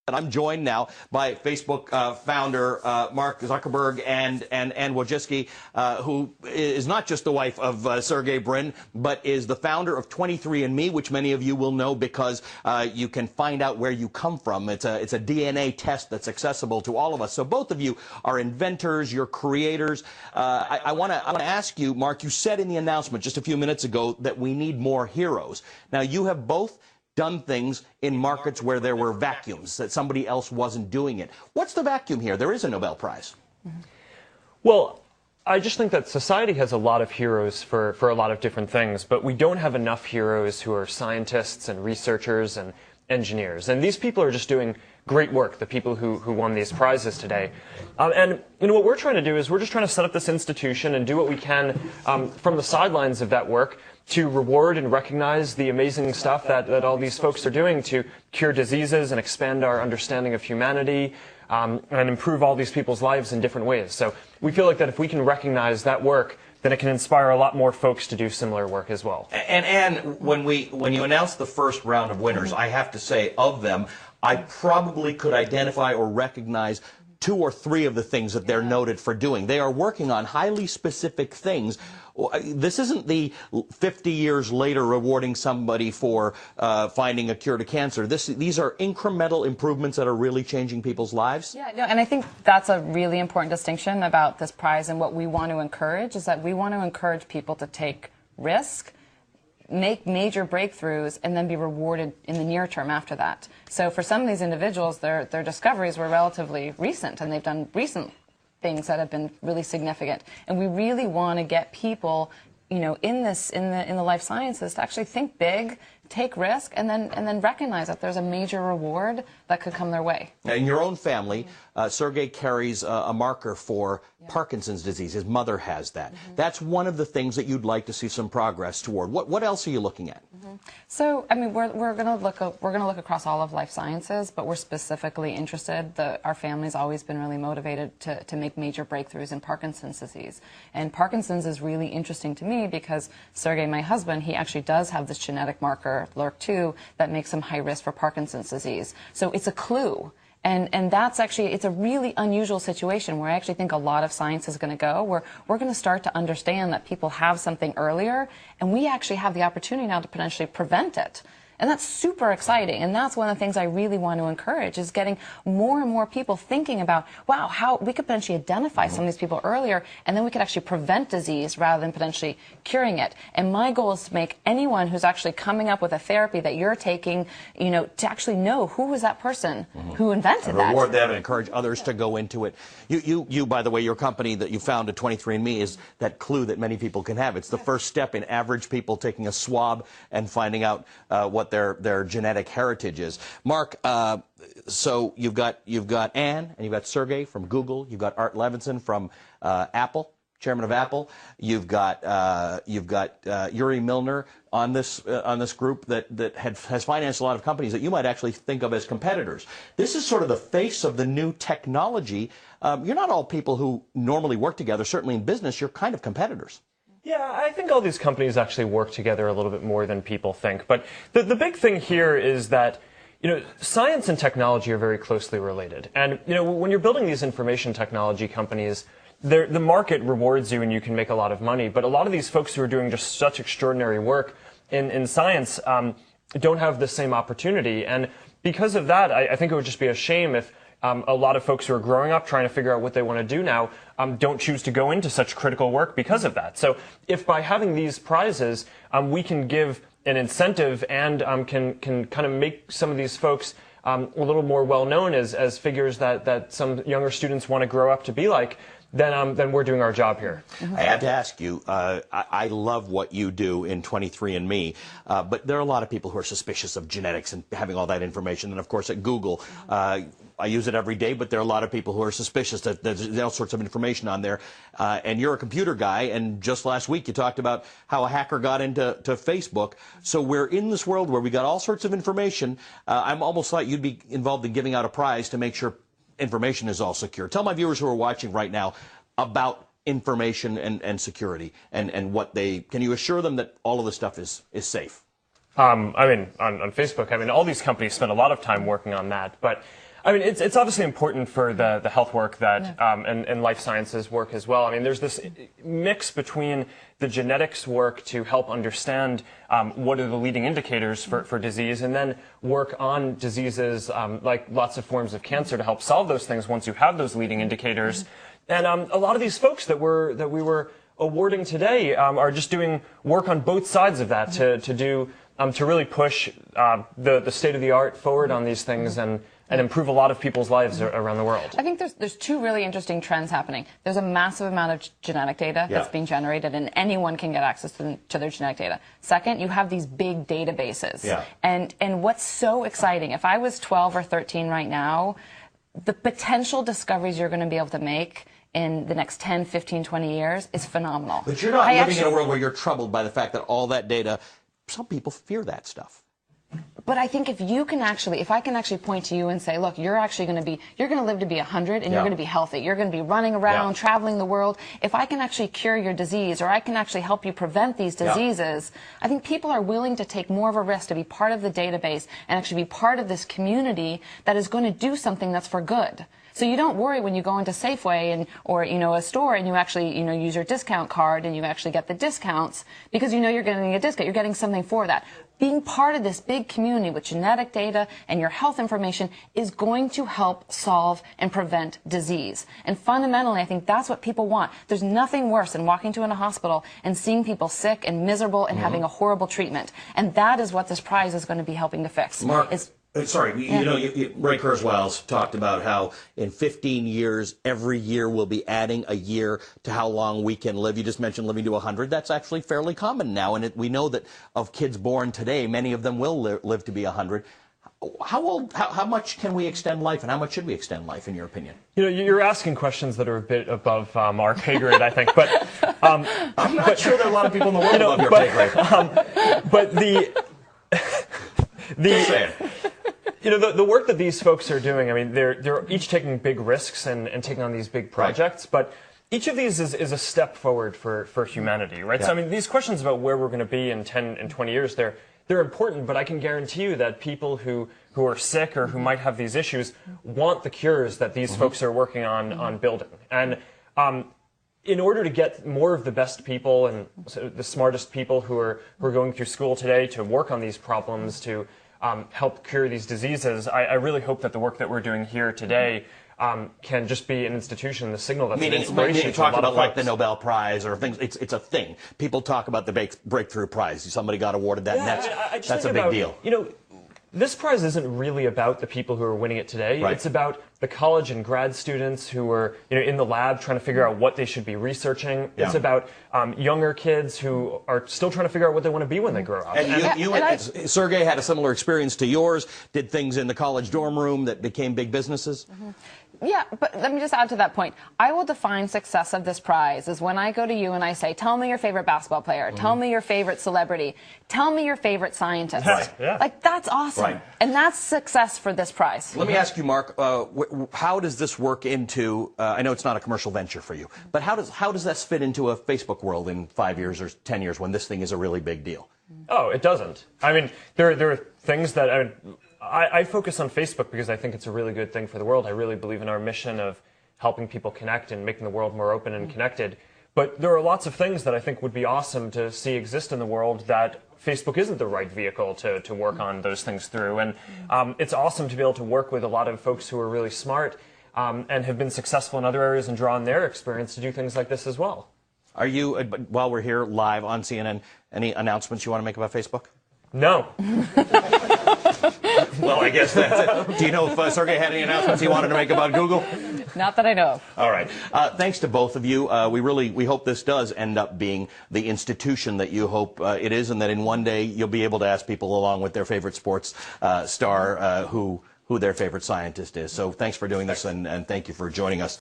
And I'm joined now by Facebook founder Mark Zuckerberg and Ann Wojcicki, who is not just the wife of Sergey Brin, but is the founder of 23andMe, which many of you will know because you can find out where you come from. It's a DNA test that's accessible to all of us. So both of you are inventors, you're creators. I want to ask you, Mark, you said in the announcement just a few minutes ago that we need more heroes. Now, you have both done things in markets where there were vacuums, that somebody else wasn't doing it. What's the vacuum here? There is a Nobel Prize. Well, I just think that society has a lot of heroes for a lot of different things, but we don't have enough heroes who are scientists and researchers and engineers. And these people are just doing great work, the people who won these prizes today. And you know, what we're trying to do is we're just trying to set up this institution and do what we can from the sidelines of that work to reward and recognize the amazing stuff that all these folks are doing to cure diseases and expand our understanding of humanity and improve all these people's lives in different ways. So we feel like that if we can recognize that work, then it can inspire a lot more folks to do similar work as well. And when you announced the first round of winners, I have to say, of them, I probably could identify or recognize 2 or 3 of the things that they're noted for doing. They are working on highly specific things. This isn't the 50 years later rewarding somebody for finding a cure to cancer. These are incremental improvements that are really changing people's lives. Yeah, no, and I think that's a really important distinction about this prize, and what we want to encourage is that we want to encourage people to take risk, make major breakthroughs, and then be rewarded in the near term after that. So for some of these individuals, their discoveries were relatively recent, and they've done recent things that have been really significant. And we really want to get people, you know, in the life sciences to actually think big, take risk, and then recognize that there's a major reward that could come their way. Now, in your own family, Sergey carries a marker for Parkinson's disease. His mother has that. That's one of the things that you'd like to see some progress toward. What else are you looking at? So, I mean, we're going to look across all of life sciences, but we're specifically interested. Our family's always been really motivated to make major breakthroughs in Parkinson's disease. And Parkinson's is really interesting to me because Sergey, my husband, he actually does have this genetic marker, LRRK2, that makes him high risk for Parkinson's disease. So it's a clue. And that's actually, it's a really unusual situation where I actually think a lot of science is going to go, where we're going to start to understand that people have something earlier, and we actually have the opportunity now to potentially prevent it. And that's super exciting, and that's one of the things I really want to encourage, is getting more and more people thinking about, wow, how we could potentially identify some of these people earlier, and then we could actually prevent disease rather than potentially curing it. And my goal is to make anyone who's actually coming up with a therapy that you're taking, you know, to actually know who was that person who invented that. Reward them and encourage others to go into it. You, by the way, your company that you founded, 23andMe, is that clue that many people can have. It's the first step in average people taking a swab and finding out what their genetic heritage is. Mark, so you've got Ann and you've got Sergey from Google. You've got Art Levinson from Apple, chairman of Apple. You've got Yuri Milner on this group that has financed a lot of companies that you might actually think of as competitors. This is sort of the face of the new technology. You're not all people who normally work together. Certainly in business, you're kind of competitors. Yeah, I think all these companies actually work together a little bit more than people think. But the big thing here is that, you know, science and technology are very closely related. And, you know, when you're building these information technology companies, the market rewards you and you can make a lot of money. But a lot of these folks who are doing just such extraordinary work in science don't have the same opportunity. And because of that, I think it would just be a shame if a lot of folks who are growing up trying to figure out what they want to do now don't choose to go into such critical work because of that. So if by having these prizes, we can give an incentive and can kind of make some of these folks a little more well-known as figures that some younger students want to grow up to be like, then we're doing our job here. I have to ask you, I love what you do in 23andMe, but there are a lot of people who are suspicious of genetics and having all that information. And of course at Google, I use it every day, but there are a lot of people who are suspicious that there's all sorts of information on there. And you're a computer guy, and just last week you talked about how a hacker got into Facebook. So we're in this world where we got all sorts of information. I'm almost thought you'd be involved in giving out a prize to make sure information is all secure. Tell my viewers who are watching right now about information and security and what can you assure them that all of this stuff is safe? I mean, on Facebook, I mean, all these companies spend a lot of time working on that. But, I mean, it's obviously important for the health work that, and life sciences work as well. I mean, there's this mix between the genetics work to help understand what are the leading indicators for disease, and then work on diseases like lots of forms of cancer to help solve those things once you have those leading indicators. And a lot of these folks that we were awarding today are just doing work on both sides of that to really push the state of the art forward on these things and improve a lot of people's lives around the world. I think there's two really interesting trends happening. There's a massive amount of genetic data that's being generated, and anyone can get access to their genetic data. Second, you have these big databases. And what's so exciting, if I was 12 or 13 right now, the potential discoveries you're going to be able to make in the next 10, 15, 20 years is phenomenal. But you're not living in a world where you're troubled by the fact that all that data, some people fear that stuff. But I think if I can actually point to you and say, look, you're going to live to be 100 and you're going to be healthy. You're going to be running around, traveling the world. If I can actually cure your disease, or I can actually help you prevent these diseases, I think people are willing to take more of a risk to be part of the database and actually be part of this community that is going to do something that's for good. So you don't worry when you go into Safeway or a store and you actually use your discount card and you actually get the discounts because you're getting a discount. You're getting something for that. Being part of this big community with genetic data and your health information is going to help solve and prevent disease. And fundamentally, I think that's what people want. There's nothing worse than walking into a hospital and seeing people sick and miserable and having a horrible treatment. And that is what this prize is going to be helping to fix. Mark, sorry, Ray Kurzweil's talked about how in 15 years, every year we'll be adding a year to how long we can live. You just mentioned living to 100. That's actually fairly common now, and we know that of kids born today, many of them will live to be 100. How much can we extend life, and how much should we extend life, in your opinion? You're asking questions that are a bit above our pay grade, I think. But I'm not sure there are a lot of people in the world above your pay grade. But the work that these folks are doing, I mean, they're each taking big risks and taking on these big projects, but each of these is a step forward for humanity, right? So, I mean, these questions about where we're going to be in 10 and 20 years, they're important, but I can guarantee you that people who are sick or who might have these issues want the cures that these folks are working on building. And in order to get more of the best people and the smartest people who are going through school today to work on these problems, to help cure these diseases, I really hope that the work that we're doing here today can just be an institution, the signal that's an inspiration to a lot of about like the Nobel Prize or things. It's a thing. People talk about the Breakthrough Prize. Somebody got awarded that, and that's a big deal. This prize isn't really about the people who are winning it today. It's about the college and grad students who are in the lab trying to figure out what they should be researching. It's about younger kids who are still trying to figure out what they want to be when they grow up. And Sergey had a similar experience to yours, did things in the college dorm room that became big businesses. Yeah, but let me just add to that point. I will define success of this prize as when I go to you and I say, tell me your favorite basketball player, tell me your favorite celebrity, tell me your favorite scientist. Like, that's awesome. And that's success for this prize. Let me ask you, Mark, how does this work into, I know it's not a commercial venture for you, but how does this fit into a Facebook world in 5 years or 10 years when this thing is a really big deal? Oh, it doesn't. I mean, there are things that, I focus on Facebook because I think it's a really good thing for the world. I really believe in our mission of helping people connect and making the world more open and connected. But there are lots of things that I think would be awesome to see exist in the world that Facebook isn't the right vehicle to work on those things through. And it's awesome to be able to work with a lot of folks who are really smart and have been successful in other areas and draw on their experience to do things like this as well. Are you, while we're here live on CNN, any announcements you want to make about Facebook? No. Well, I guess that's it. Do you know if Sergey had any announcements he wanted to make about Google? Not that I know of. All right. Thanks to both of you. We hope this does end up being the institution that you hope it is, and that in one day you'll be able to ask people along with their favorite sports star who their favorite scientist is. So thanks for doing this, and thank you for joining us.